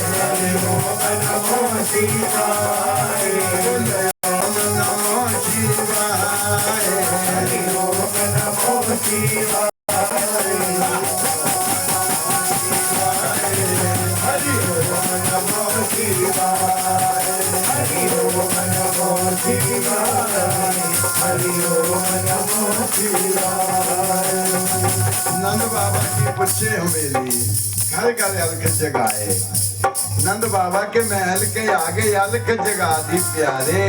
हरि ओम नमो शिवाय, ओम नमो शिवाय, हरि ओम नमो शिवाय, हरि ओम नमो शिवाय, हरि ओम नमो शिवाय, हरि ओम नमो शिवाय। नंद बाबा की बच्चे हवेली घर घर अलग जगाए, नंद बाबा के महल के आगे अलख जगा दी प्यारे।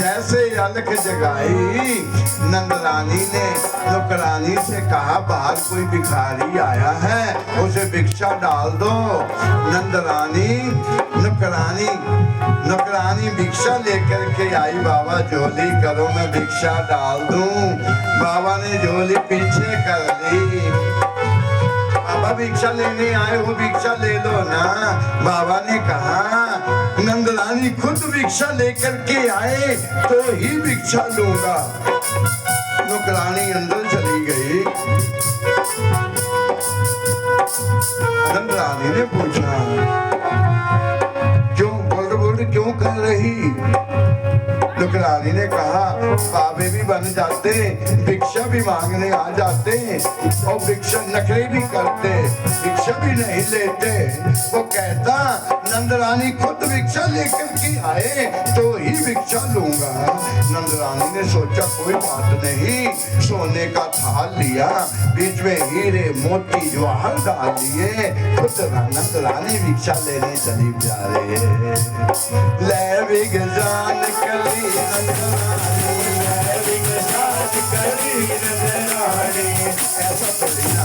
जैसे अलख जगाई नंद रानी ने नौकरानी से कहा बाहर कोई भिखारी आया है उसे भिक्षा डाल दो। नंद रानी नौकरानी भिक्षा लेकर के आई, बाबा झोली करो मैं भिक्षा डाल दूं। बाबा ने झोली पीछे कर ली, बाबा भिक्षा लेने आए हो भिक्षा ले लो ना। बाबा ने कहा नंदरानी खुद भिक्षा लेकर के आए तो ही भिक्षा लूंगा। नौकरानी अंदर चली गई। नंदरानी ने पूछा क्यों बोल क्यों कर रही? नौकरानी ने कहा बाबे भी बन जाते, भिक्षा भी मांगने आ जाते और भिक्षा नखरे भी करते, भिक्षा भी नहीं लेते। वो कहता नंदरानी खुद भिक्षा लेकर के आए तो ही भिक्षा लूंगा। नंदरानी ने सोचा कोई बात नहीं, सोने का थाल लिया, बीच में हीरे मोती जवाहर डाल लिए, खुद नंदरानी भिक्षा लेने चली जा रही है। ले विगजान कली ऐसा थोड़ी ना,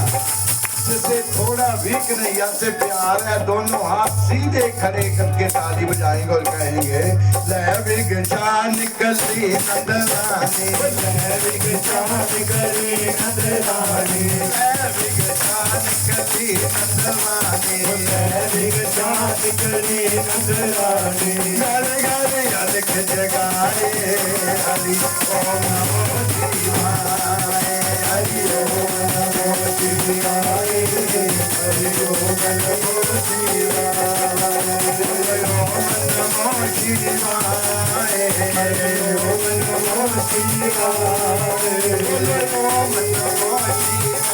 जिससे थोड़ा भी कन्हैया से प्यार है दोनों हाथ सीधे खड़े करके ताली बजाएंगे और कहेंगे ले विगजा निकली नंदरानी, ले विगजा निकली नंदरानी, ले विगजा निकली नंदरानी, ले विगजा निकली नंदरानी। घर घर अलख जगाए हरि ओम नमो शिवाय, हरि ओम नमो शिवाय, हरि ओम नमो शिवाय, ओम नमो शिवाय, हरि ओम नमो शिवाय, ओम नमो शिवाय,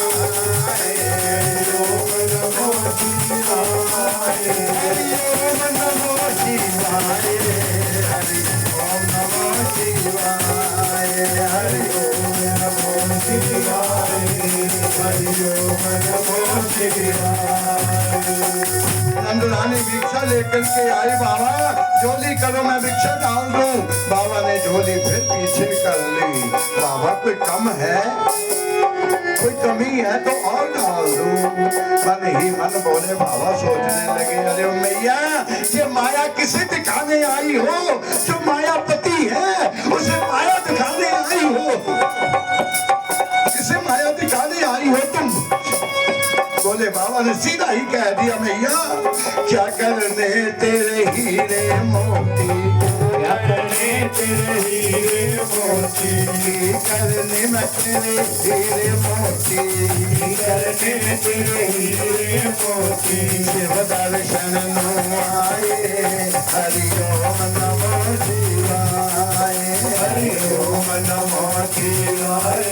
ओम नमो शिवाय, हरि ओम नमो शिवाय, हरि ओम नमो शिवाय, हरि ओम नमो शिवाय, हरि ओम नमो शिवाय। नंदरानी भिक्षा लेकर के आई, बाबा झोली करो मैं भिक्षा डाल दूं। बाबा ने झोली फिर पीछे कर ली। बाबा कोई कम है, कोई कमी है तो और डाल दूं। मन ही मन बोले बाबा सोचने लगे अरे मैया ये माया किसे दिखाने आई हो? जो मायापति है उसे माया दिखाने आई हो, किसे माया दिखाने आई हो तुम? बोले बाबा ने सीधा ही कह दिया मैया क्या करने तेरे हीरे मोती, क्या करने तेरे हीरे मोती, करने मैं तेरे हीरे मोती, करने तेरे हीरे मोती। शिव दर्शन आए हरि ओम नमो शिवाय, हरि ओम नमो शिवाय,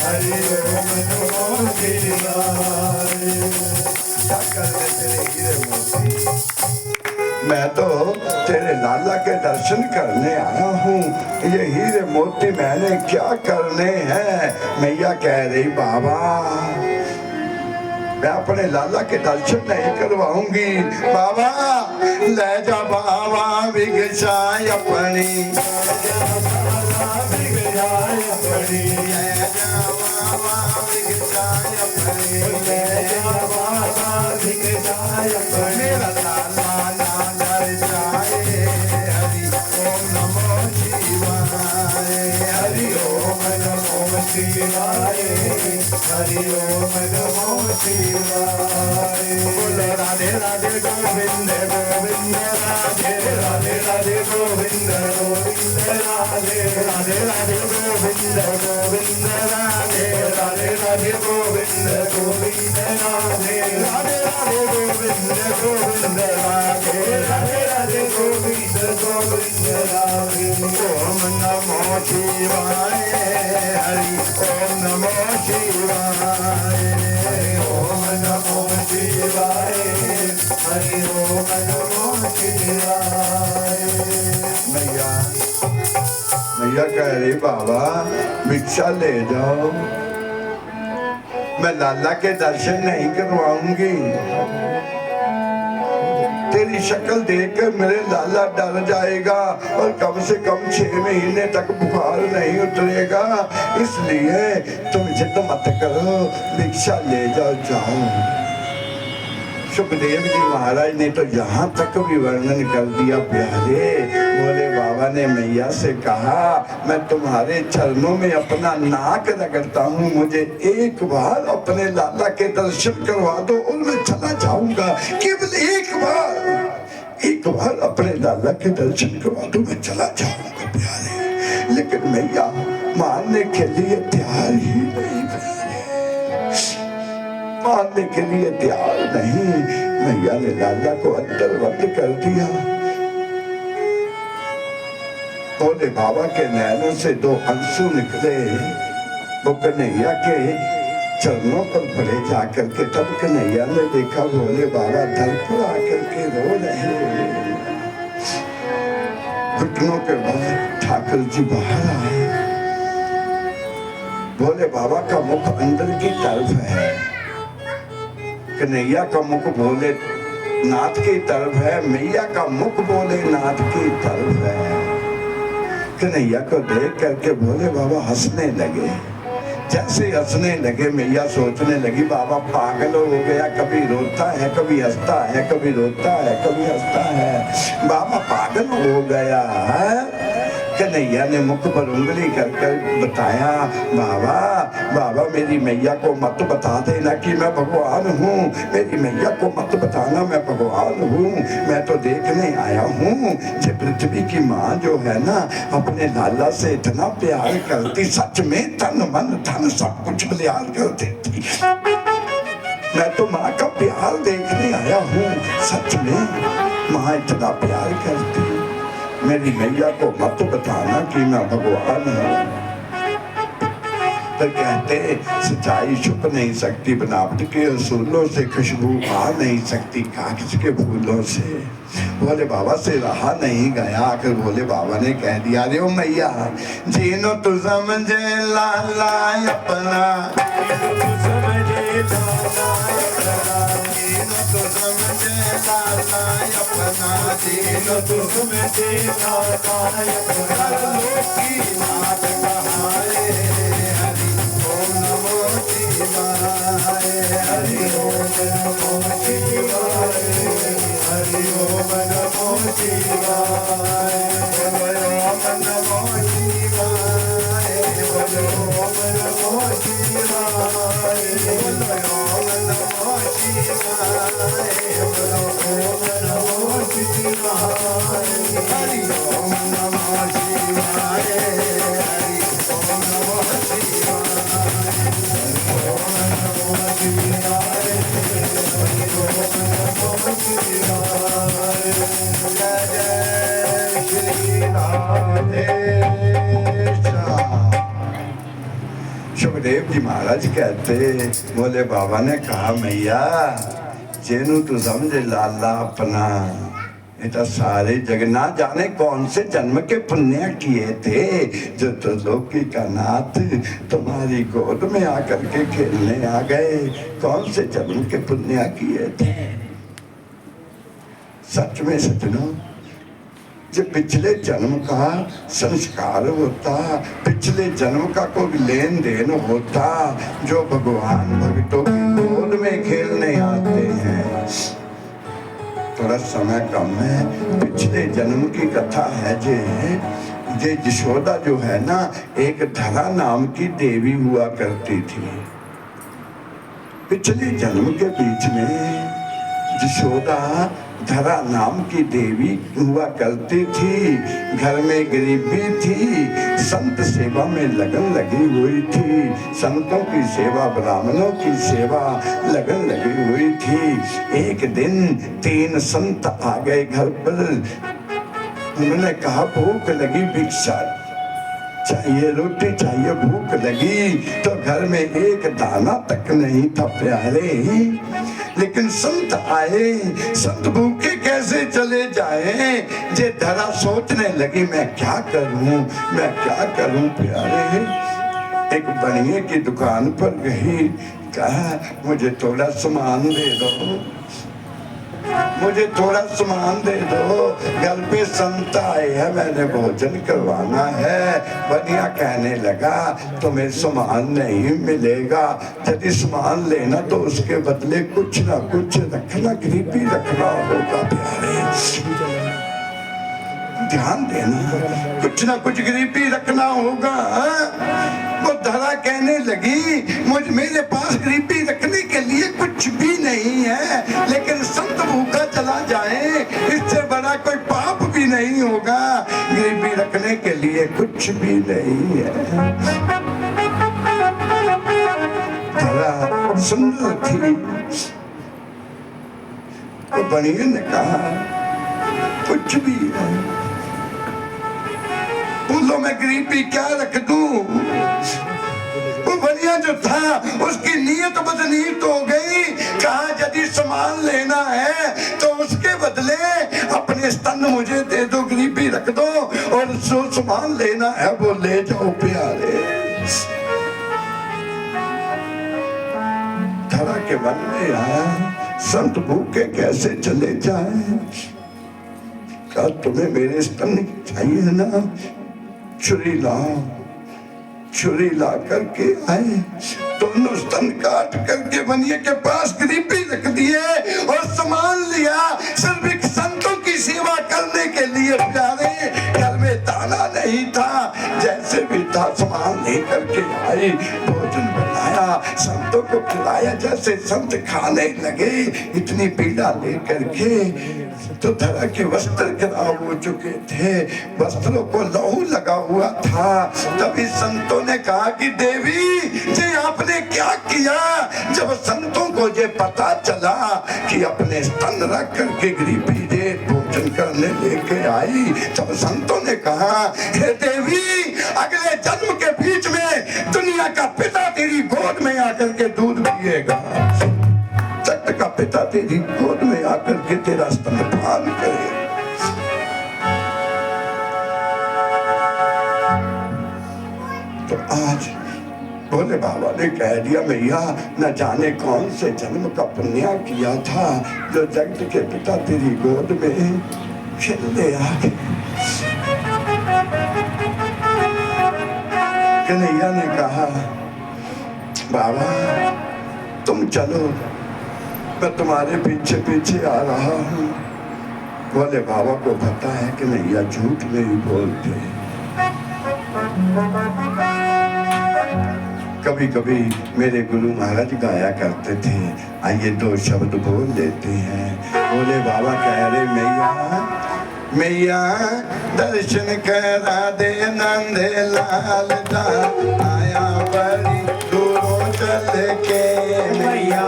हरि ओम नमो शिवाय। क्या करने तेरे हीरे मोती, मैं तो तेरे लाला के दर्शन करने आया हूँ, ये हीरे मोती मैंने क्या करने हैं? मैया कह रही बाबा मैं अपने लाला के दर्शन नहीं करवाऊंगी। बाबा ले जा बाबा भिक्षा अपनी, ले जा बाबा भिक्षा अपनी, ले जा बाबा भिक्षा अपनी, ले जा बाबा भिक्षा अपनी। मेरा लाला ना डर जाए हरि ओम नमो शिवाय, हरि ओम नमो शिवाय, हरि ओम नमो शिवाय। बोलो राधे राधे गोविंद गोविंद राधे, राधे राधे गोविंद गोविंद राधे, राधे राधे गोविंद गोविंद राधे, राधे राधे गोविंद गोविंद राधे, राधे राधे गोविंद गोविंद राधे। शिवाय, हरि ओम नमो शिवाय, ओम नमो शिवाय, हरि ओम नमो शिवाय। मैया मैया कह रही बाबा भिक्षा ले जाओ, मैं लाला के दर्शन नहीं करवाऊंगी। तेरी शक्ल देखकर मेरे लाला डर जाएगा और कम से कम 6 महीने तक बुखार नहीं उतरेगा, इसलिए तुम जिद मत करो, भिक्षा ले जाओ जाओ। सुखदेव जी महाराज ने तो यहाँ तक भी वर्णन कर दिया प्यारे। बोले बाबा ने मैया से कहा मैं तुम्हारे चरणों में अपना नाक रगड़ता हूँ, मुझे एक बार अपने लाला के दर्शन करवा दो और मैं चला जाऊंगा। केवल एक बार अपने लाला के दर्शन करवा दो, मैं चला जाऊंगा प्यारे। लेकिन मैया मानने के लिए तैयार ही नहीं, मानने के लिए तैयार नहीं। मैया ने लाला को अंदर बंद कर दिया। बोले बाबा के नैनों से 2 आंसू निकले। वो कन्हैया के चरणों पर पड़े जाकर के, तब कन्हैया ने देखा बोले बाबा दर पर आकर के रो रहे। घुटनों के बल ठाकुर जी बाहर आए। बोले बाबा का मुख अंदर की तरफ है, कन्हैया का मुख भोले नाथ की तरफ है, मैया का मुख भोले नाथ की तरफ है। कन्हैया को देख करके भोले बाबा हंसने लगे। जैसे हंसने लगे मैया सोचने लगी बाबा पागल हो गया, कभी रोता है कभी हंसता है, कभी रोता है कभी हंसता है, बाबा पागल हो गया है। कन्हैया ने मुख पर उंगली कर कर बताया बाबा बाबा मेरी मैया को मत बता देना कि मैं भगवान हूँ, मेरी मैया को मत बताना मैं भगवान हूँ, मैं तो देखने आया हूँ। जब पृथ्वी की माँ जो है ना अपने लाला से इतना प्यार करती, सच में तन मन धन सब कुछ प्यार कर देती। मैं तो माँ का प्यार देखने आया हूँ, सच में माँ इतना प्यार करती। मेरी मैया को मत बताना कि मैं भगवान हूँ। तो कहते सच्चाई छुप नहीं सकती, बनावट के असूलों से खुशबू आ नहीं सकती कागज के फूलों से। बोले बाबा से रहा नहीं गया, आकर बोले बाबा ने कह दिया रे ओ मैया जीनो तू समझे लाला अपना, जीनो तू समझे लाला अपना, लोकी नाथ कहाए हरि ओम नमो शिवाय, हरि ओम नमो शिवाय, हरि ओम नमो शिवाय, ओम नमो शिवाय, ओम नमो शिवाय, ओम नमो शिवाय, ओम नमो शिवाय, हरि ओम नमो शिवाय, हरि ओम नमो शिवाय, ओम नमो शिवाय, हरि ओम नमो शिवाय। जय जय श्री राधेश। सुखदेव जी महाराज कहते बोले बाबा ने कहा मैया जेनू तू समझे लाला अपना, ये तो सारे जग ना जाने कौन से जन्म के पुण्य किए थे जो तो लोकी का नाथ तुम्हारी गोद में आकर के खेलने आ गए। कौन से जन्म के पुण्य किए थे। सच में सजनों जो पिछले जन्म का संस्कार होता, पिछले जन्म का कोई लेन देन होता, जो भगवान भक्तों की गोद में खेलने आते हैं। थोड़ा समय कम है, पिछले जन्म की कथा है जे यशोदा जो है ना एक धरा नाम की देवी हुआ करती थी। पिछले जन्म के बीच में यशोदा धरा नाम की देवी हुआ करती थी। घर में गरीबी थी, संत सेवा में लगन लगी हुई थी, संतों की सेवा ब्राह्मणों की सेवा लगन लगी हुई थी। एक दिन 3 संत आ गए घर पर। उन्होंने कहा भूख लगी भिक्षा। चाहिए रोटी चाहिए, भूख लगी तो घर में एक दाना तक नहीं था प्यारे। लेकिन संत आए, संत भूखे कैसे चले जाए। जे धरा सोचने लगी मैं क्या करूं, मैं क्या करूं प्यारे। एक बनिए की दुकान पर गई, कहा मुझे थोड़ा सामान दे दो, मुझे थोड़ा सामान दे दो, घर पे संत आए हैं, मैंने भोजन करवाना है। बनिया कहने लगा तुम्हें सामान नहीं मिलेगा, यदि सामान लेना तो उसके बदले कुछ ना कुछ रखना, गरीबी रखना होगा प्यारे, ध्यान देना, कुछ ना कुछ गरीबी रखना होगा। वो धरा कहने लगी मुझ मेरे पास गरीबी रखने के लिए कुछ भी नहीं है, लेकिन संत भूखा चला जाए इससे बड़ा कोई पाप भी नहीं होगा। गरीबी रखने के लिए कुछ भी नहीं है। धरा सुंदर थी, तो बनिए ने कहा कुछ भी है, बोलो मैं गरीबी क्या रख दूं। वो बनिया जो था उसकी नीयत बदनीत हो गई। कहा यदि सामान लेना है तो उसके बदले अपने स्तन मुझे दे दो, गरीबी रख दो, और जो सामान लेना है वो ले जाओ प्यारे। धरा के मन में आया संत भूखे कैसे चले जाए। कहा तुम्हें मेरे स्तन चाहिए ना, छुरी लाओ। छुरी ला करके आए, दोनों स्तन काट करके बनिए के पास गरीबी रख दिए और सामान लिया सिर्फ एक संतों की सेवा करने के लिए प्यारे। घर में दाना नहीं था, जैसे भी था सामान ले करके आई, भोजन बनाया, संतों को खिलाया। जैसे संत खाने लगे इतनी पीड़ा ले करके, तो धरा के वस्त्र खराब हो चुके थे, वस्त्रों को लहू लगा हुआ था। तभी संतों ने कहा कि देवी जी आपने क्या किया। जब संतों को ये पता चला कि अपने स्तन रख करके गरीबी दे भोजन करने लेके आई, तब संतों ने कहा हे देवी अगले जन्म के बीच में दुनिया का पिता तेरी गोद में आकर के दूध पिएगा, जगत का पिता तेरी गोद में आकर के तेरा स्तनपान करेगा। तो आज भोले बाबा ने कह दिया मैया न जाने कौन से जन्म का पुण्य किया था जो जगत के पिता तेरी गोद में खेलने आ गए। कन्हैया ने कहा बाबा तुम चलो, मैं तुम्हारे पीछे पीछे आ रहा हूँ। भोले बाबा को पता है कि कन्हैया झूठ नहीं बोलते। कभी कभी मेरे गुरु महाराज गाया करते थे, आइए दो शब्द बोल देते हैं। भोले बाबा कह रहे मैया मैया दर्शन करा दे नंदे लाल दा, आया बड़ी दूरों चल के। मैया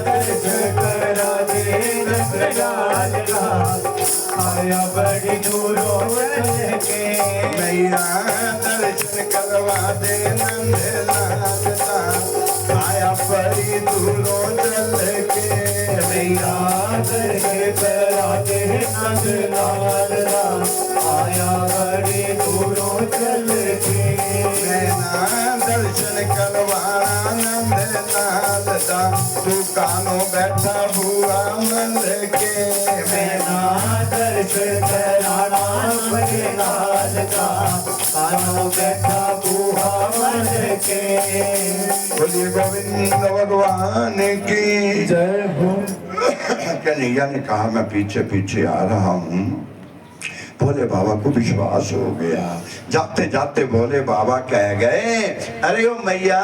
दर्शन करा दे नंदे लाल दा, आया बड़ी दूरों चल के। मैया दर्शन करवा दे नंदे लाल दा, आया बड़ी दूरों चल के। मैया दर्शन करा दे नंदे लाल दा, आया बड़ी दूरों चल के। मैना दर्शन करवाना नंद लाल दा, तू कानों बैठा हुआ मन के। मैना दर्शन कराना बड़े लाल दा, कानों बैठा हुआ मन के। बोलिए गोविंद भगवान की जय हो। कन्हैया ने कहा मैं पीछे पीछे आ रहा हूँ। भोले बाबा को विश्वास हो गया। जाते जाते भोले बाबा कह गए अरे ओ मैया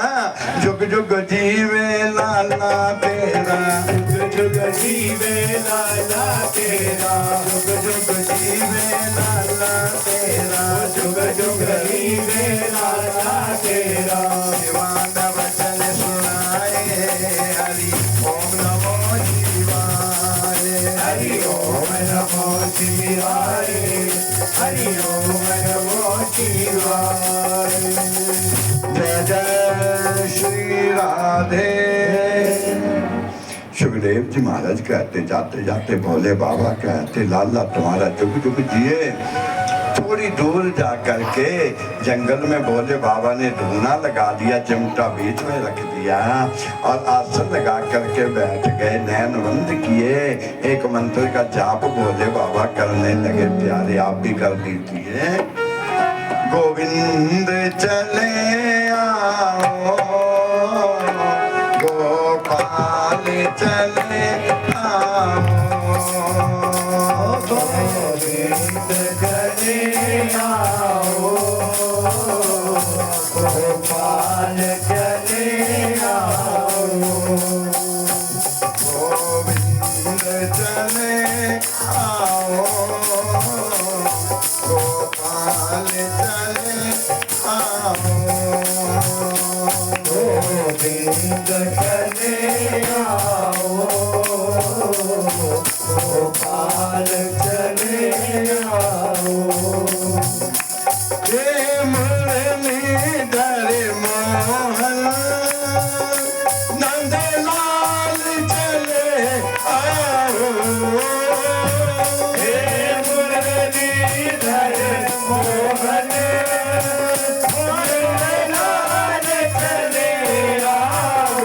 जुग जुग जीवे लाला तेरा, जुग जुग जीवे लाला तेरा, जुग जुग जीवे लाला तेरा, जुग जुग जीवे लाला तेरा। दीवान वचन सुनाए हरि ओम नमो शिवाय, हरि ओम नमो शिवाय, हरि ओम नमो शिवाय। दे। सुखदेव जी महाराज कहते जाते जाते भोले बाबा कहते लाला तुम्हारा जुग जुग जिए। थोड़ी दूर जा करके जंगल में भोले बाबा ने धूना लगा दिया, चिमटा बीच में रख दिया और आसन लगा करके बैठ गए, नैन बंद किए, एक मंत्र का जाप भोले बाबा करने लगे। प्यारे आप भी कर दीजिए। गोविंद चले आओ, गोपाल चले आओ, गोविंद चले आओ, गोपाल चले आओ, गोविंद चले आओ, गोपाल चले आओ, गोविंद चले आओ, गोपाल चले आओ। हे मुरलीधर मोहन नंदलाल चले आओ, हे मुरलीधर मोहन नंदलाल चले आओ,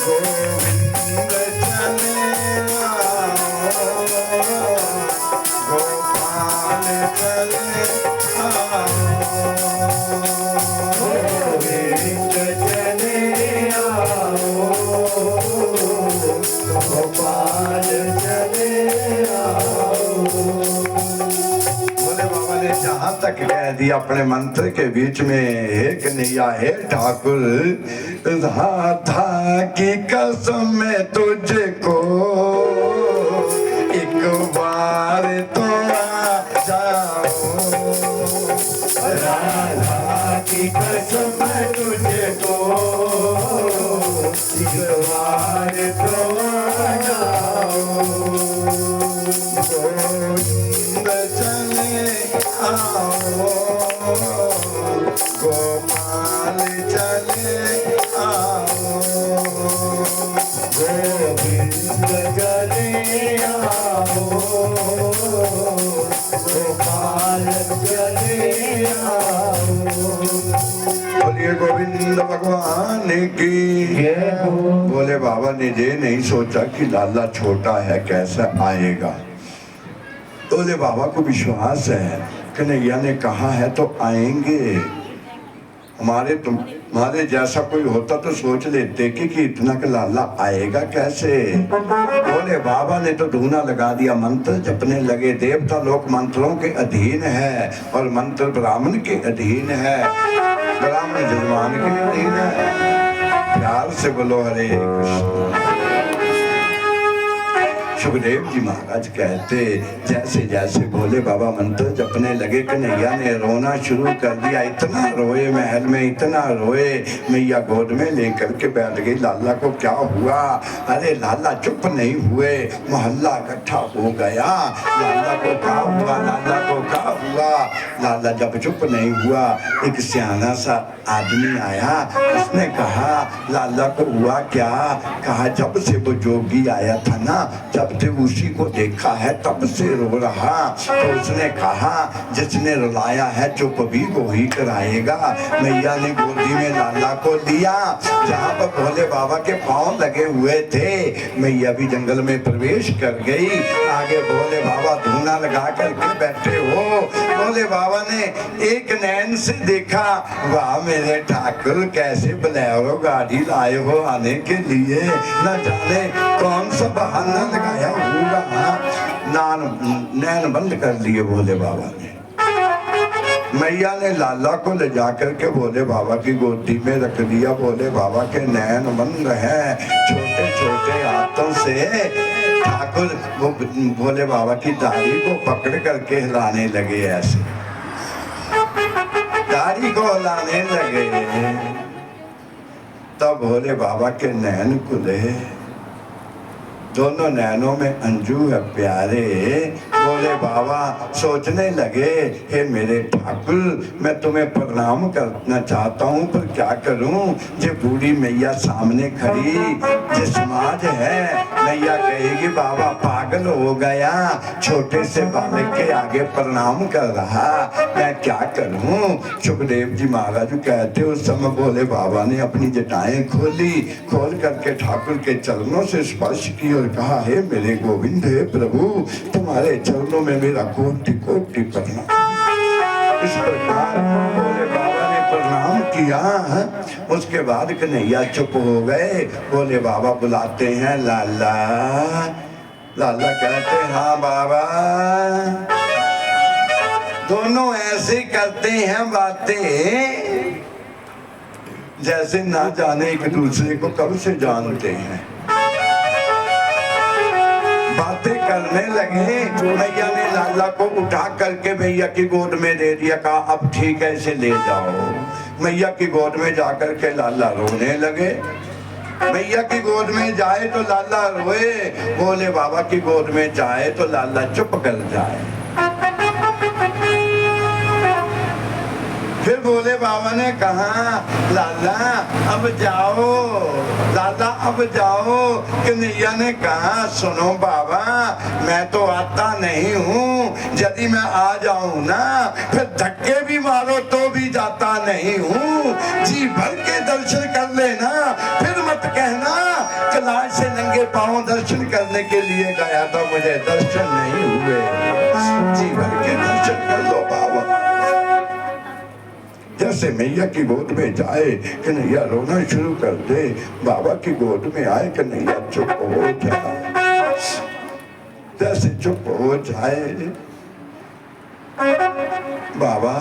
गोविंद चले आओ, गोपाल चले आओ, गोविंद चले आओ, गोपाल चले आओ। भोले बाबा ने जहां तक कह दिया अपने मंत्र के बीच में, हे कन्हैया हे ठाकुर, राधा की कसम मैं तुझको एक बार तो आ जाओ, राधा की कसम मैं तुझको एक बार तो आ जाओ, गोविंद चले आओ, गोपाल चले आओ, गोविंद चले आओ, गोपाल चले आओ। बोलिए गोविंद भगवान की। बोले बाबा ने ये नहीं सोचा कि लाला छोटा है कैसा आएगा। बोले बाबा को विश्वास है, कन्हैया ने कहा है तो आएंगे। हमारे जैसा कोई होता तो सोच लेते कि इतना का लाला आएगा कैसे। बोले बाबा ने तो धूना लगा दिया, मंत्र जपने लगे। देवता लोग मंत्रों के अधीन है और मंत्र ब्राह्मण के अधीन है, ब्राह्मण जजमान के अधीन है। प्यार से बोलो हरे कृष्ण। सुखदेव जी महाराज कहते जैसे जैसे भोले बाबा मंत्र जपने लगे, कन्हैया ने रोना शुरू कर दिया। इतना रोए, महल में इतना रोए, मैया गोद में लेकर के बैठ गई। लाला को क्या हुआ? अरे लाला चुप नहीं हुए, मोहल्ला इकट्ठा हो गया। लाला को क्या हुआ? लाला को क्या हुआ? लाला जब चुप नहीं हुआ, एक सियाना सा आदमी आया, उसने कहा लाला को हुआ क्या? कहा जब से वो जोगी आया था ना, जब से उसी को देखा है तब से रो रहा। तो उसने कहा जिसने रुलाया है चुप भी वो ही कराएगा। मैया ने गोदी में लाला को लिया, जहाँ पर भोले बाबा के पांव लगे हुए थे। मैया भी जंगल में प्रवेश कर गई। आगे भोले बाबा धूना लगा करके बैठे हो। भोले बाबा ने एक नैन से देखा, वाह मेरे ठाकुर कैसे बोलेरो गाड़ी लाए हो आने के लिए, न जाने कौन सा बहाना लगाया होगा। नैन बंद कर लिए भोले बाबा ने। मैया ने लाला को ले जाकर के भोले बाबा की गोदी में रख दिया। भोले बाबा के नैन बंद हैं, छोटे छोटे हाथों से ठाकुर वो भोले बाबा की दाढ़ी को पकड़ करके हिलाने लगे। ऐसे दाढ़ी को हिलाने लगे, तब भोले बाबा के नैन खुले। दोनों नैनों में अंजू है प्यारे। बोले बाबा सोचने लगे, हे मेरे ठाकुर, मैं तुम्हें प्रणाम करना चाहता हूँ, पर क्या करूँ? जो बूढ़ी मैया सामने खड़ी, जो समाज है, मैया कहेगी बाबा पागल हो गया, छोटे से बालक के आगे प्रणाम कर रहा, मैं क्या करूँ? सुखदेव जी महाराज कहते उस समय बोले बाबा ने अपनी जटाएं खोली, खोल करके ठाकुर के चरणों से स्पर्श की और कहा, हे मेरे गोविंद, हे प्रभु, तुम्हारे चरणों में मेरा कोटि कोटि प्रणाम। इस प्रकार बोले बाबा ने प्रणाम किया। उसके बाद कन्हैया चुप हो गए। बोले बाबा बुलाते हैं, लाला। लाला कहते, हाँ बाबा। दोनों ऐसे करते हैं बातें जैसे ना जाने एक दूसरे को कब से जानते हैं। बातें करने लगे। मैया ने लाला को उठा करके मैया की गोद में दे दिया, कहा अब ठीक है इसे ले जाओ। मैया की गोद में जाकर के लाला रोने लगे। मैया की गोद में जाए तो लाला रोए, बोले बाबा की गोद में जाए तो लाला चुप कर जाए। फिर बोले बाबा ने कहा, लाला अब जाओ, लाला अब जाओ। कन्हैया ने कहा, सुनो बाबा, मैं तो आता नहीं हूँ, यदि मैं आ जाऊँ ना फिर धक्के भी मारो तो भी जाता नहीं हूँ। जी भर के दर्शन कर लेना, फिर मत कहना कलाश से नंगे पाँव दर्शन करने के लिए गया था, मुझे दर्शन नहीं हुए। जी भर के दर्शन कर लो बाबा। जैसे मैया की गोद में जाए कन्हैया रोना शुरू कर दे, बाबा की गोद में आए कन्हैया चुप हो जाए। जैसे चुप हो जाए, बाबा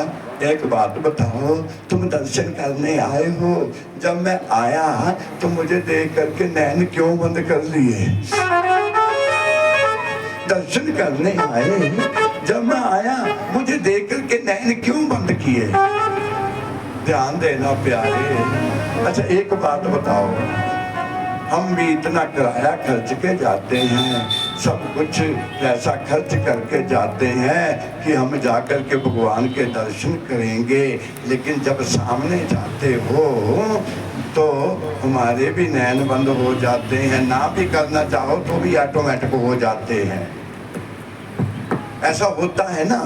एक बात बताओ, तुम दर्शन करने आए हो, जब मैं आया तो मुझे देख करके नैन क्यों बंद कर लिए? दर्शन करने आए, जब मैं आया मुझे देख करके नैन क्यों बंद किए? ध्यान देना प्यारे। अच्छा एक बात बताओ, हम भी इतना किराया खर्च के जाते हैं, सब कुछ ऐसा खर्च करके जाते हैं कि हम जाकर के भगवान के दर्शन करेंगे, लेकिन जब सामने जाते हो तो हमारे भी नैन बंद हो जाते हैं, ना भी करना चाहो तो भी ऑटोमेटिक हो जाते हैं। ऐसा होता है ना,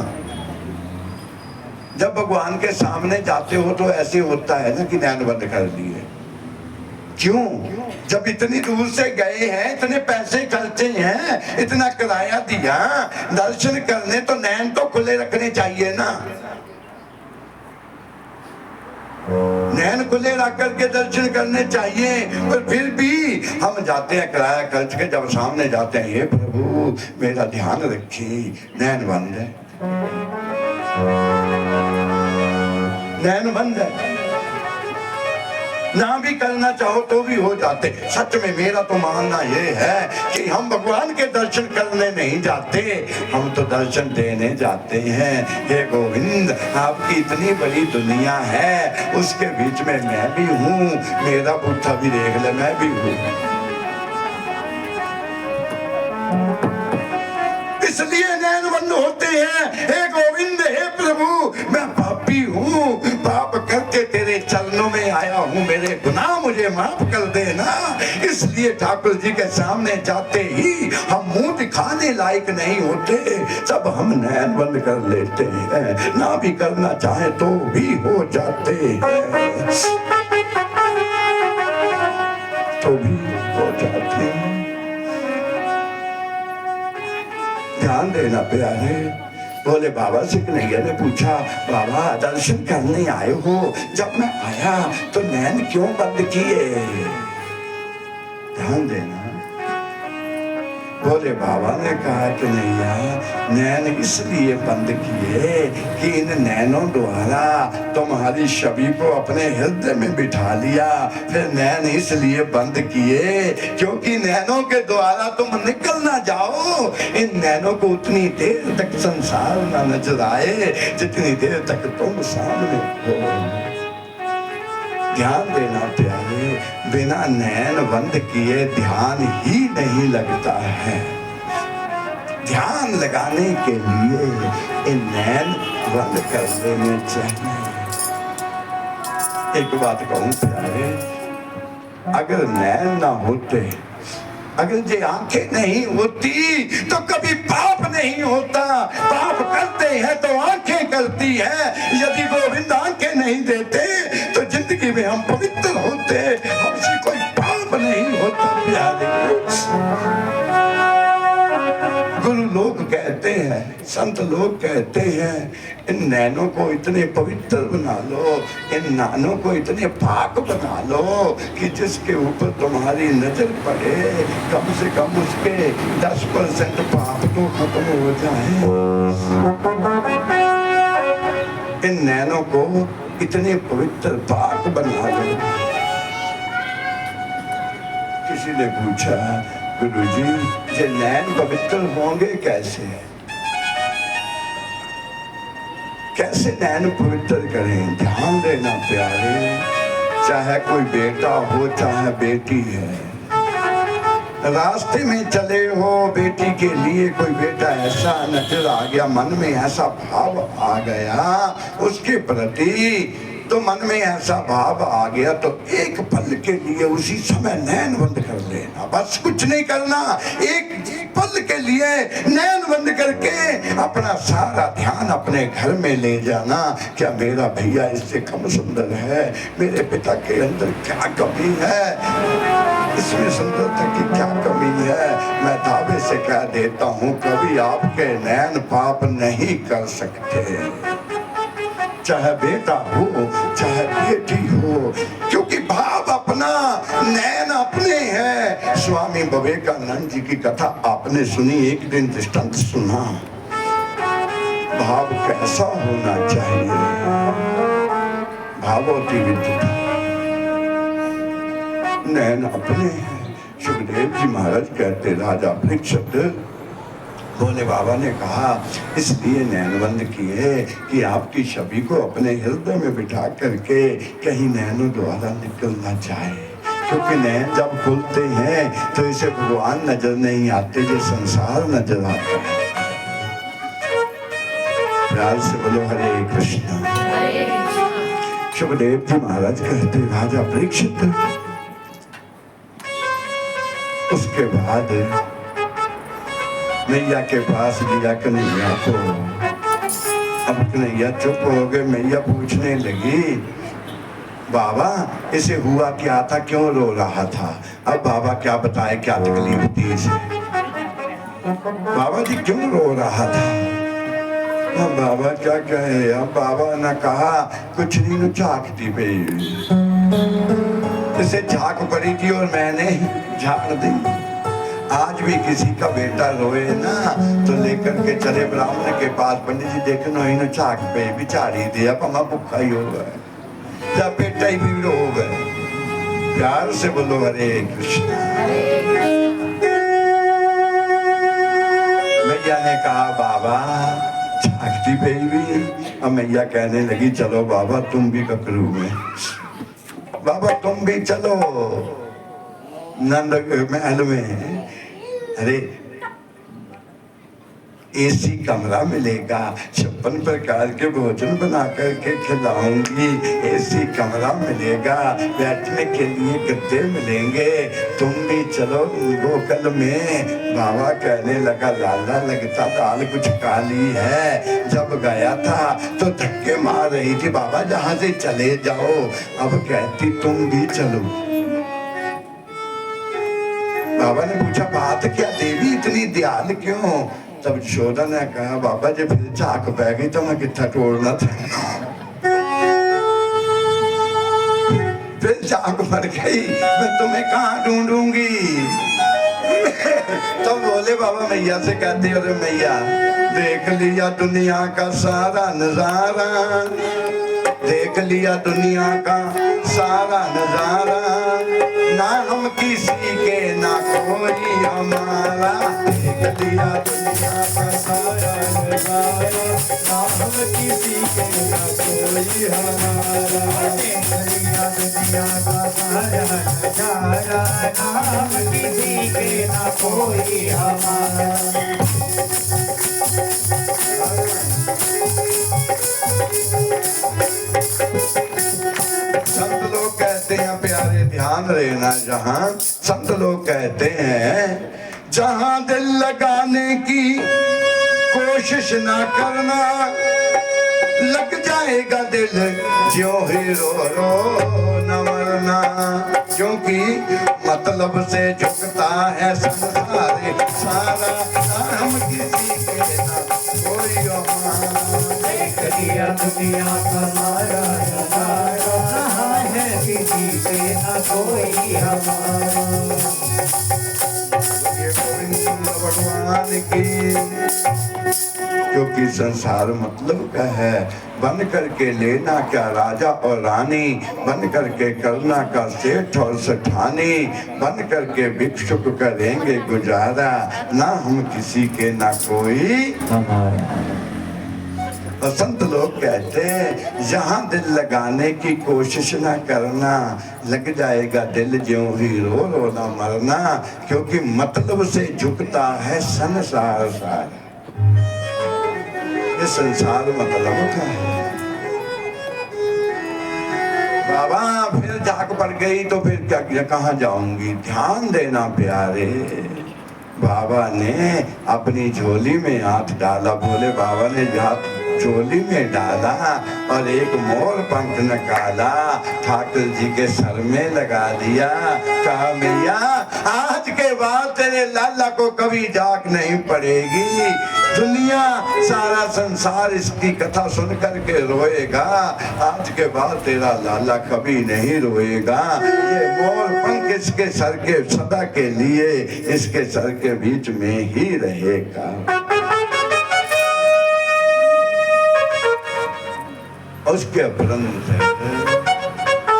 जब भगवान के सामने जाते हो तो ऐसे होता है ना कि नैन बंद कर दिए। क्यों? जब इतनी दूर से गए हैं, इतने पैसे खर्चे हैं, इतना किराया दिया, दर्शन करने तो नैन तो खुले रखने चाहिए ना। नैन खुले रख करके दर्शन करने चाहिए, पर फिर भी हम जाते हैं किराया खर्च के, जब सामने जाते हैं, हे प्रभु मेरा ध्यान रखिए, नैन बंद है, नैन बंद है, ना भी करना चाहो तो भी हो जाते। सच में मेरा तो मानना ये है कि हम भगवान के दर्शन करने नहीं जाते, हम तो दर्शन देने जाते हैं। हे गोविंद, आपकी इतनी बड़ी दुनिया है, उसके बीच में मैं भी हूँ, मेरा बूथा भी देख ले, मैं भी हूँ। इसलिए नैन बंद होते हैं। हे गोविंद, हे प्रभु, मैं पापी हूँ, पाप करके तेरे चरणों में आया हूँ, मेरे गुनाह मुझे माफ कर देना। इसलिए ठाकुर जी के सामने जाते ही हम मुंह दिखाने लायक नहीं होते, सब हम नैन बंद कर लेते हैं, ना भी करना चाहे तो भी हो जाते हैं, तो भी हो जाते हैं। ध्यान देना प्यारे। बोले बाबा से कन्हैया ने पूछा, बाबा दर्शन करने आए हो, जब मैं आया तो नैन क्यों बंद किए? ध्यान देना। बोले बाबा ने कहा, कन्हैया नैन इसलिए बंद किए कि इन नैनों द्वारा तुम्हारी छवि को अपने हृदय में बिठा लिया। फिर नैन इसलिए बंद किए क्योंकि नैनों के द्वारा तुम निकल ना जाओ, इन नैनों को उतनी देर तक संसार ना नजर आए जितनी देर तक तुम सामने हो। ध्यान देना प्यारे, बिना नैन बंद किए ध्यान ही नहीं लगता है। ध्यान लगाने के लिए इन नैन बंद कर लेने चाहिए। एक बात कहूं प्यारे, अगर नैन ना होते, अगर ये आंखें नहीं होती तो कभी पाप नहीं होता। पाप करते हैं तो आंखें करती है। यदि गोविंद आंखें नहीं देते तो जिंदगी में हम पवित्र होते, हमसे कोई पाप नहीं होता प्यारे। गुरु लोग कहते हैं, संत लोग कहते हैं, इन नैनों को इतने पवित्र बना लो, इन नानों को इतने पाक बना लो कि जिसके ऊपर तुम्हारी नजर पड़े कम से कम उसके 10% पाप तो खत्म हो जाए। इन नैनों को इतने पवित्र पाक बना लो। किसी ने पूछा, गुरुजी ये नैन पवित्र होंगे कैसे? कैसे नैन पवित्र करें? ध्यान देना प्यारे, चाहे कोई बेटा हो चाहे बेटी है, रास्ते में चले हो, बेटी के लिए कोई बेटा ऐसा नजर आ गया, मन में ऐसा भाव आ गया उसके प्रति, तो मन में ऐसा भाव आ गया तो एक पल के लिए उसी समय नैन बंद कर लेना, बस कुछ नहीं करना। एक पल के लिए नैन बंद करके अपना सारा ध्यान अपने घर में ले जाना। क्या मेरा भैया इससे कम सुंदर है? मेरे पिता के अंदर क्या कमी है? इसमें सुंदरता की क्या कमी है? मैं दावे से कह देता हूँ, कभी आपके नैन पाप नहीं कर सकते, चाहे बेटा हो चाहे बेटी हो, क्योंकि भाव अपना, नैन अपने हैं। स्वामी विवेकानंद जी की कथा आपने सुनी, एक दिन दृष्टांत सुना। भाव कैसा होना चाहिए? भावोती विद्युत, नैन अपने हैं। सुखदेव जी महाराज कहते, राजा परीक्षित, भोले बाबा ने कहा इसलिए नैनबंद किए कि आपकी छवि को अपने हृदय में बिठा करके कहीं नैनों द्वारा निकल ना जाए, क्योंकि नैन जब खुलते हैं तो इसे भगवान नजर नहीं आते, जो संसार नजर आता है। प्यार से बोलो हरे कृष्ण। सुखदेव जी महाराज कहते, राजा परीक्षित, उसके बाद मैया के पास लिया कन्हैया को। अब कन्हैया चुप हो गए। मैया पूछने लगी, बाबा इसे हुआ क्या था, क्यों रो रहा था? अब बाबा क्या बताए क्या तकलीफ थी इसे? बाबा जी क्यों रो रहा था? अब बाबा क्या कहे? अब बाबा ने कहा कुछ नहीं, झांकती पे इसे झांक पड़ी थी और मैंने झाड़ दी। आज भी किसी का बेटा रोए ना तो लेकर के चले ब्राह्मण के पास, पंडित जी देखे नो झाक पे बिचारी दिया, पमा भूखा ही हो गए, जब बेटा ही भी रो गए। प्यार से बोलो हरे कृष्ण। मैया ने कहा बाबा झाकती पे भी। अब मैया कहने लगी, चलो बाबा तुम भी ककरू में, बाबा तुम भी चलो नंद महल में। अरे एसी कमरा मिलेगा, 56 प्रकार के भोजन बना करके खिलाऊंगी, एसी कमरा मिलेगा, बैठने के लिए गद्दे मिलेंगे, तुम भी चलो गोकल में। बाबा कहने लगा, लाला लगता दाल कुछ काली है। जब गया था तो धक्के मार रही थी, बाबा जहां से चले जाओ। अब कहती तुम भी चलो। बाबा ने पूछा बात क्या देवी इतनी दयाल क्यों? तब यशोदा ने कहा, बाबा जी फिर झाक पै गई तो मैं कितना तोड़ना था, फिर झाक पड़ गई, मैं तुम्हें कहाँ ढूंढूंगी? तो बोले बाबा मैया से कहते, अरे मैया देख लिया दुनिया का सारा नजारा, देख लिया दुनिया का सारा नजारा, ना हम किसी के ना कोई हमारा। देख लिया दुनिया का सारा नजारा, ना हम किसी के न कोई हमारा। देखलिया दुनिया का सारा नजारा, नाम किसी के न कोई हमारा। संत लोग कहते हैं प्यारे ध्यान रहना, जहां संत लोग कहते हैं जहां दिल लगाने की कोशिश ना करना, लग जाएगा दिल ज्यों ही रो रो न मरना। क्योंकि मतलब से झुकता है संसार सारा, हम किसी के ना कोई हमारा। देख लिया दुनिया का सारा नजारा, कहाँ है किसी के न कोई हमारा। ये गोविंद भगवान की, क्योंकि संसार मतलब का है बन करके लेना क्या राजा और रानी, बन करके करना का सेठ और सेठानी, बन करके भिक्षुक करेंगे गुजारा, ना हम किसी के ना कोई हमारा। और संत लोग कहते हैं जहां दिल लगाने की कोशिश ना करना, लग जाएगा दिल ज्यों ही रो रो ना मरना। क्योंकि मतलब से झुकता है संसार सारा, ये संसार मतलब का है। बाबा फिर जाग पड़ गई तो फिर क्या कहाँ जाऊंगी। ध्यान देना प्यारे, बाबा ने अपनी झोली में हाथ डाला, बोले बाबा ने हाथ झोली में डाला और एक मोर पंख निकाला, ठाकुर जी के सर में लगा दिया। कहा मैया आज के बाद तेरे लाला को कभी जाग नहीं पड़ेगी, दुनिया सारा संसार इसकी कथा सुन करके रोएगा, आज के बाद तेरा लाला कभी नहीं रोएगा। ये मोर पंख इसके सर के सदा के लिए इसके सर के बीच में ही रहेगा। उसके उपरंत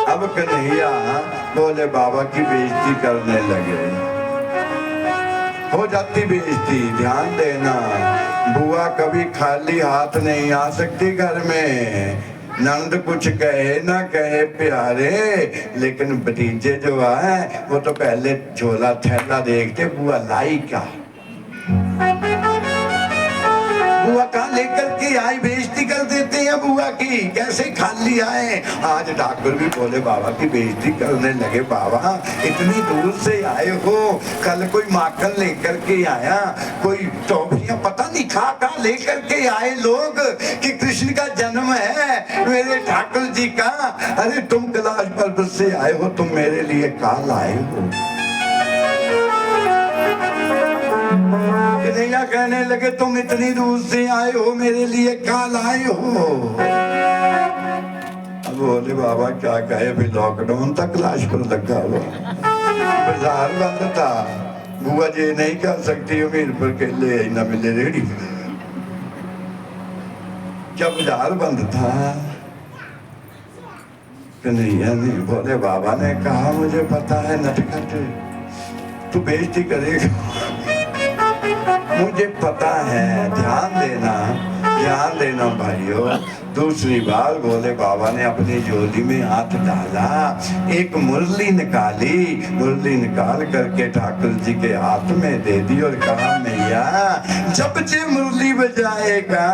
अब कन्हैया बोले बाबा की बेइज्जती करने लगे। हो जाती बेइज्जती, ध्यान देना, बुआ कभी खाली हाथ नहीं आ सकती घर में। नंद कुछ कहे ना कहे प्यारे, लेकिन भतीजे जो है वो तो पहले झोला थैला देखते, बुआ लाई क्या, बुआ कहाँ लेकर के आई, बेइज्जती कर देते हैं बुआ की, कैसे खाली आए। आज ठाकुर भी बोले बाबा की बेइज्जती करने लगे। बाबा इतनी दूर से आए हो, कल कोई माखन लेकर के आया, कोई टॉफियां पता नहीं खा लेकर के आए लोग कि कृष्ण का जन्म है मेरे ठाकुर जी का। अरे तुम कैलाश पर्वत से आए हो, तुम मेरे लिए काल आए हो। कन्हैया कहने लगे तुम इतनी दूर से आए हो, मेरे लिए काल आए हो। अब बोले बाबा क्या कहे, अभी लॉकडाउन तक कैलाश पर लगा हुआ, बाजार बंद था, बुआ जी नहीं कर सकती उम्मीद पर के ले न मिले रेडी, जब बाजार बंद था। कन्हैया ने बोले बाबा ने कहा मुझे पता है नटखट तू बेइज्जती करेगा, मुझे पता है, ध्यान देना भाइयों। दूसरी बार बोले बाबा ने अपनी झोली में हाथ डाला, एक मुरली निकाली, मुरली निकाल करके ठाकुर जी के हाथ में दे दी और कहा मैया जब से मुरली बजाएगा,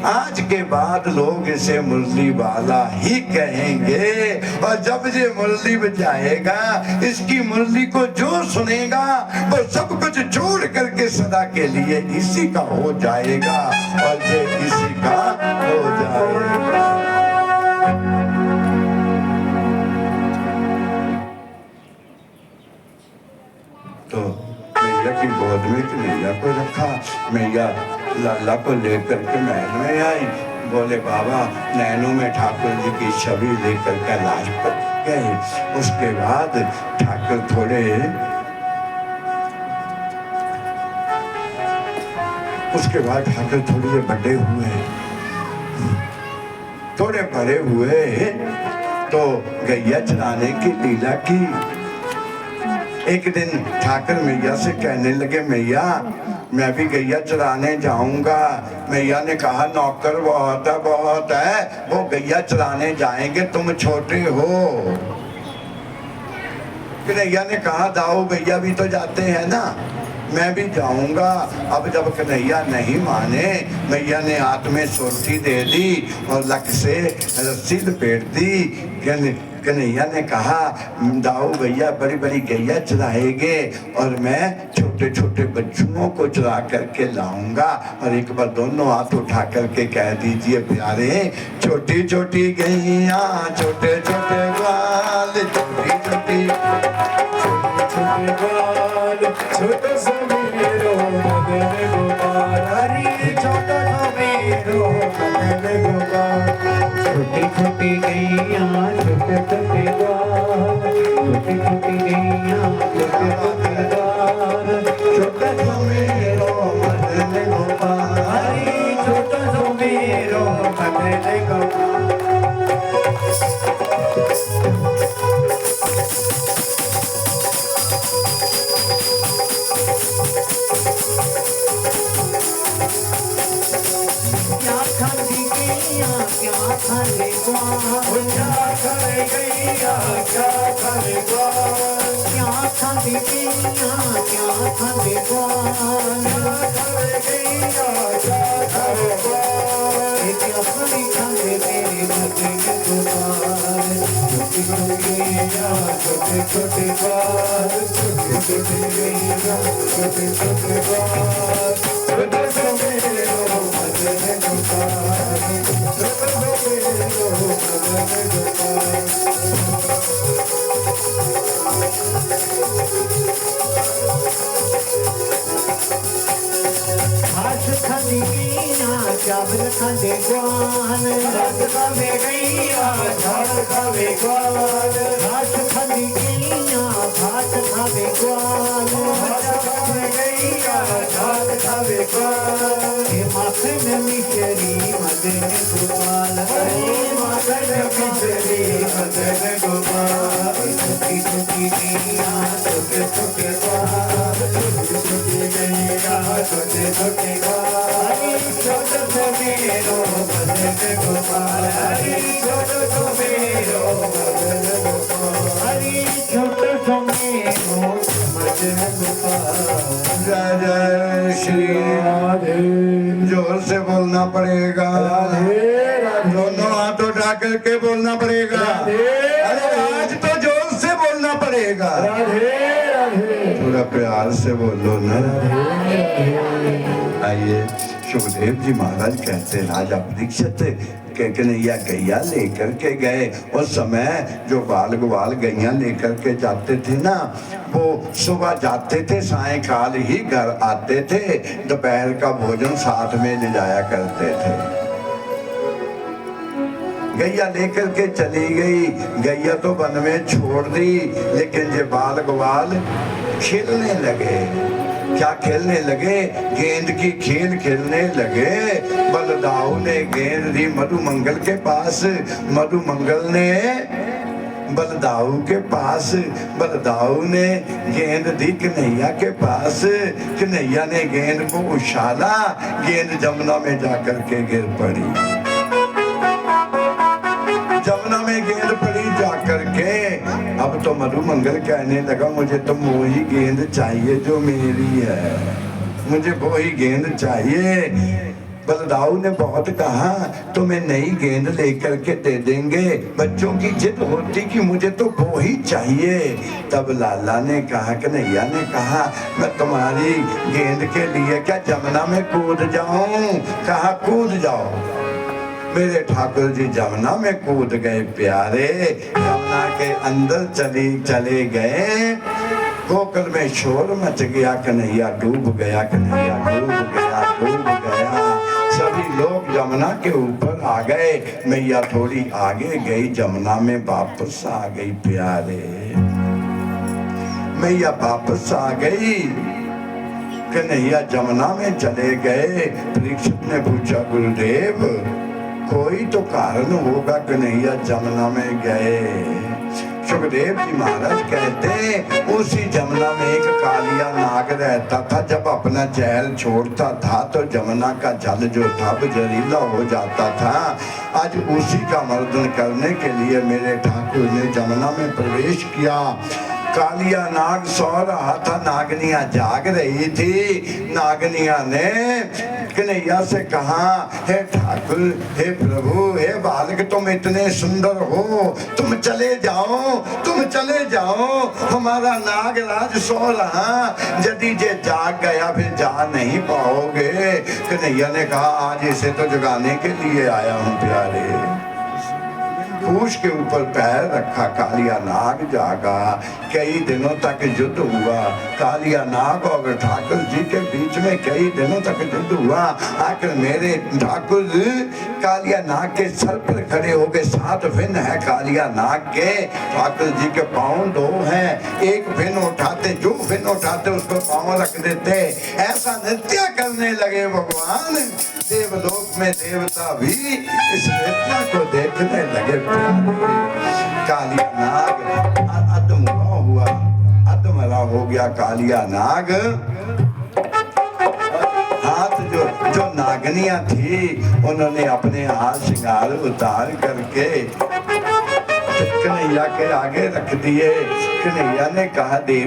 आज के बाद लोग इसे मुरली वाला ही कहेंगे, और जब ये मुरली बजाएगा इसकी मुरली को जो सुनेगा वो सब कुछ छोड़ करके सदा के लिए इसी का हो जाएगा, और ये इसी का हो जाएगा। तो मैया की गोद में कन्हैया को रखा, मैया लाला को लेकर के महल में आई। बोले बाबा नैनों में ठाकुर जी की छवि लेकर कैलाश पर गए। उसके बाद ठाकुर थोड़े बड़े हुए, थोड़े बड़े हुए तो गैया चराने की लीला की। एक दिन ठाकुर मैया से कहने लगे मैया मैं भी गैया चराने जाऊंगा। मैया ने कहा नौकर बहुत है, वो गैया चराने जाएंगे, तुम छोटे हो। कन्हैया ने कहा दाऊ भैया भी तो जाते हैं ना, मैं भी जाऊंगा। अब जब कन्हैया नहीं माने, मैया ने हाथ में सोटी दे दी और लक से रस्सी लपेट दी। कन्हैया ने कहा दाऊ भैया बड़ी बड़ी गैया चराएंगे और मैं छोटे छोटे बच्चों को चरा करके लाऊंगा। और एक बार दोनों हाथ उठा करके कह दीजिए प्यारे, छोटी छोटी गैया छोटे छोटे ग्वाल, छोटी छोटी छोटो सो मेरो मदन गोपाल, हरी छोटो सो मेरो मदन गोपाल। छोटी छोटी गैया छोटे छोटे ग्वाल, छोटी छोटी गैया छोटे छोटे ग्वाल, छोटो सो मेरो मदन गोपाल, हरी छोटो सो मेरो मदन गोपाल। क्या खाने ग्वाल, क्या खाने गैया क्या खाने ग्वाल, क्या खाने गैया क्या खाने ग्वाल, क्या खाने गैया क्या खाने ग्वाल। क्या खाने खाने मेरे मदन गोपाल, छोटी छोटी गैया छोटे छोटे ग्वाल, छोटी छोटी गैया छोटे छोटे ग्वाल, छोटे से मेरो मदन गोपाल, छोटे से मेरो मदन गोपाल। घास खाने गैया चावल खाने ग्वाल, घास खाने गैया चावल खाने ग्वाल, घास खाने गैया भात खाने ग्वाल, घास खाने गैया भात खाने ग्वाल। माखन मिश्री मदन गोपाल, माखन मिश्री मदन गोपाल। छोटी छोटी गैया छोटे छोटे ग्वाल, छोटी छोटी गैया छोटे छोटे ग्वाल, छोटे से मेरो मदन गोपाल, हरी छोटे से मेरो मदन गोपाल, हरी छोटे से मेरो मदन गोपाल। जय जय श्री राधे। जोर से बोलना पड़ेगा, दोनों हाथ उठा करके बोलना पड़ेगा। अरे आज तो जोर से बोलना पड़ेगा, थोड़ा प्यार से बोलो ना। आइए सुखदेव जी महाराज कहते राजा परीक्षित कन्हैया गैया लेकर के गए। उस समय जो बाल ग्वाल गैया लेकर के जाते थे ना, वो सुबह जाते थे, सायंकाल ही घर आते थे, दोपहर का भोजन साथ में ले जाया करते थे। गैया लेकर के चली गई, गैया तो वन में छोड़ दी, लेकिन ये बाल ग्वाल खेलने लगे। क्या खेलने लगे? गेंद की खेल खेलने लगे। बलदाऊ ने गेंद दी मधुमंगल के पास, मधुमंगल ने बलदाऊ के पास, बलदाऊ ने गेंद दी कन्हैया के पास, कन्हैया ने गेंद को उछाला, गेंद जमुना में जाकर के गिर पड़ी। जमुना में गेंद पड़ी जाकर के। अब तो मधुमंगल कहने लगा मुझे तो वही गेंद चाहिए जो मेरी है, मुझे वही गेंद चाहिए। बलदाऊ ने बहुत कहा तुम्हें नई गेंद लेकर के दे देंगे, बच्चों की जिद होती कि मुझे तो वो ही चाहिए। तब लाला ने कहा, कन्हैया ने कहा मैं तुम्हारी गेंद के लिए क्या जमुना में कूद जाऊं? कहा कूद जाओ। मेरे ठाकुर जी जमुना में कूद गए प्यारे, जमुना के अंदर चले गए। गोकुल में शोर मच गया, कन्हैया डूब गया, कन्हैया डूब गया, डूब गया। सभी लोग जमुना के ऊपर आ गए। मैया थोड़ी आगे गई, जमुना में वापस आ गई प्यारे। मैया वापस आ गई, कन्हैया जमुना में चले गए। परीक्षित ने पूछा गुरुदेव कोई तो कारण होगा कन्हैया जमुना में गए। सुखदेव जी महाराज कहते उसी जमुना में एक कालिया नाग रहता था। जब अपना जहल छोड़ता था तो जमुना का जल जो था वो जहरीला हो जाता था। आज उसी का मर्दन करने के लिए मेरे ठाकुर ने जमुना में प्रवेश किया। कालिया नाग सो रहा था, नागनिया जाग रही थी। नागनिया ने कन्हैया से कहा, हे ठाकुर, हे प्रभु, हे बालक, तुम इतने सुंदर हो, तुम चले जाओ, तुम चले जाओ, हमारा नागराज सो रहा, यदि जे जाग गया फिर जा नहीं पाओगे। कन्हैया ने कहा, आज इसे तो जगाने के लिए आया हूँ प्यारे। पूछ के ऊपर पैर रखा, कालिया नाग जागा। कई दिनों तक युद्ध हुआ। कालिया नाग और ठाकुर जी के बीच में कई दिनों तक युद्ध हुआ। आखिर मेरे ठाकुर कालिया नाग के सर पर खड़े हो गए। 7 फिन है कालिया नाग के। ठाकुर जी के पाँव 2 हैं। एक फिन उठाते, जो फिन उठाते उस पर पाँव रख देते। ऐसा नृत्य करने लगे भगवान। देवलोक में देवता भी इस नृत्य को देखने लगे। कालिया नाग अधमरा हुआ, अधमरा हो गया कालिया नाग। हाथ जो नागनियां थी उन्होंने अपने हाथ श्रृंगार उतार करके कन्हैया के आगे रख दिए। कन्हैया ने कहा, देवी